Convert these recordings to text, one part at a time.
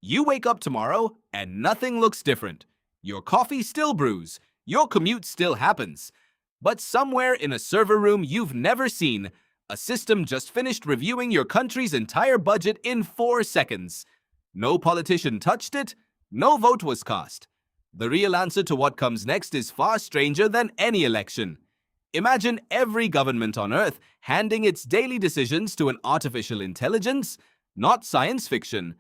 You wake up tomorrow and nothing looks different. Your coffee still brews, your commute still happens. But somewhere in a server room you've never seen, a system just finished reviewing your country's entire budget in 4 seconds. No politician touched it, no vote was cast. The real answer to what comes next is far stranger than any election. Imagine every government on Earth handing its daily decisions to an artificial intelligence, not science fiction,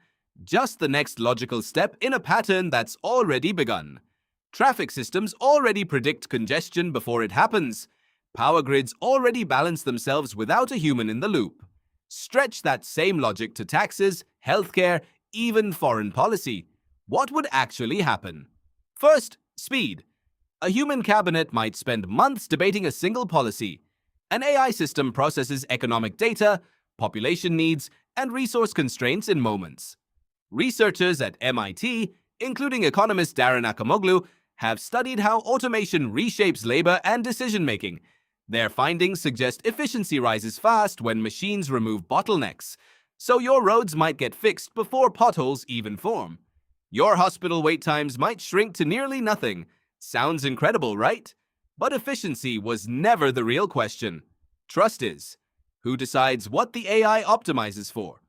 just the next logical step in a pattern that's already begun. Traffic systems already predict congestion before it happens. Power grids already balance themselves without a human in the loop. Stretch that same logic to taxes, healthcare, even foreign policy. What would actually happen? First, speed. A human cabinet might spend months debating a single policy. An AI system processes economic data, population needs, and resource constraints in moments. Researchers at MIT, including economist Daron Acemoglu, have studied how automation reshapes labor and decision-making. Their findings suggest efficiency rises fast when machines remove bottlenecks, so your roads might get fixed before potholes even form. Your hospital wait times might shrink to nearly nothing. Sounds incredible, right? But efficiency was never the real question. Trust is. Who decides what the AI optimizes for?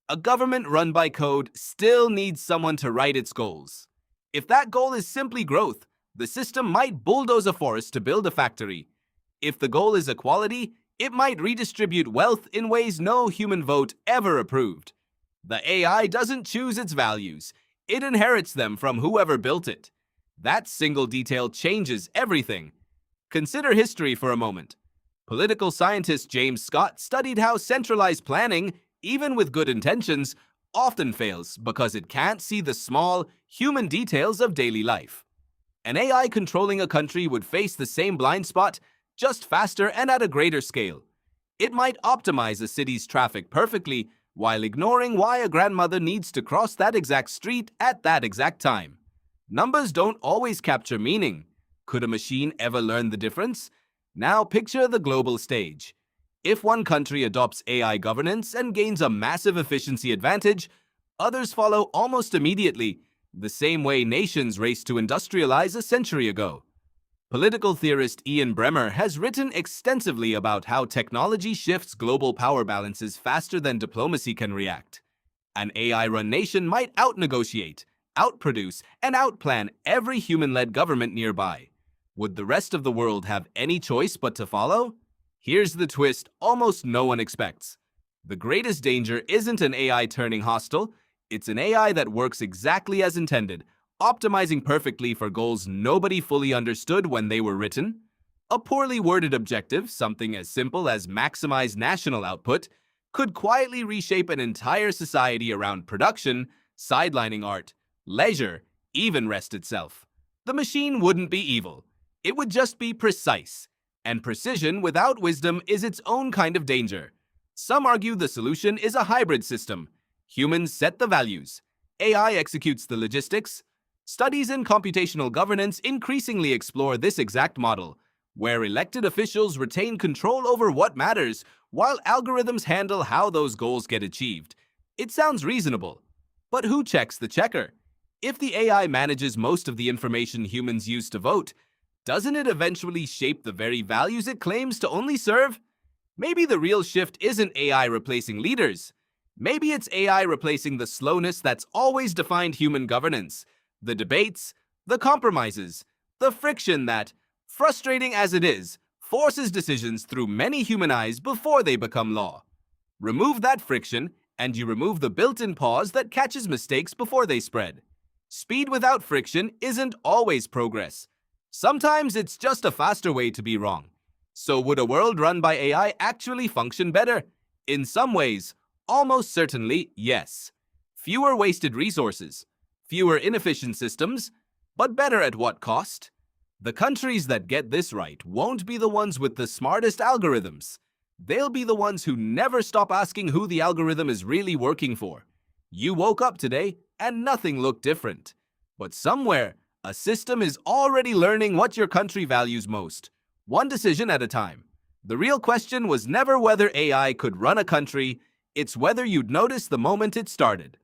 A government run by code still needs someone to write its goals. If that goal is simply growth, the system might bulldoze a forest to build a factory. If the goal is equality, it might redistribute wealth in ways no human vote ever approved. The AI doesn't choose its values. It inherits them from whoever built it. That single detail changes everything. Consider history for a moment. Political scientist James Scott studied how centralized planning, even with good intentions, often fails because it can't see the small, human details of daily life. An AI controlling a country would face the same blind spot, just faster and at a greater scale. It might optimize a city's traffic perfectly while ignoring why a grandmother needs to cross that exact street at that exact time. Numbers don't always capture meaning. Could a machine ever learn the difference? Now picture the global stage. If one country adopts AI governance and gains a massive efficiency advantage, others follow almost immediately, the same way nations raced to industrialize a century ago. Political theorist Ian Bremmer has written extensively about how technology shifts global power balances faster than diplomacy can react. An AI-run nation might outnegotiate, outproduce, and outplan every human-led government nearby. Would the rest of the world have any choice but to follow? Here's the twist almost no one expects. The greatest danger isn't an AI turning hostile, it's an AI that works exactly as intended, optimizing perfectly for goals nobody fully understood when they were written. A poorly worded objective, something as simple as maximize national output, could quietly reshape an entire society around production, sidelining art, leisure, even rest itself. The machine wouldn't be evil. It would just be precise. And precision without wisdom is its own kind of danger. Some argue the solution is a hybrid system. Humans set the values. AI executes the logistics. Studies in computational governance increasingly explore this exact model, where elected officials retain control over what matters, while algorithms handle how those goals get achieved. It sounds reasonable. But who checks the checker? If the AI manages most of the information humans use to vote, doesn't it eventually shape the very values it claims to only serve? Maybe the real shift isn't AI replacing leaders. Maybe it's AI replacing the slowness that's always defined human governance, the debates, the compromises, the friction that, frustrating as it is, forces decisions through many human eyes before they become law. Remove that friction, and you remove the built-in pause that catches mistakes before they spread. Speed without friction isn't always progress. Sometimes it's just a faster way to be wrong. So would a world run by AI actually function better? In some ways, almost certainly yes. Fewer wasted resources, fewer inefficient systems, but better at what cost? The countries that get this right won't be the ones with the smartest algorithms. They'll be the ones who never stop asking who the algorithm is really working for. You woke up today and nothing looked different. But somewhere, a system is already learning what your country values most, one decision at a time. The real question was never whether AI could run a country, it's whether you'd notice the moment it started.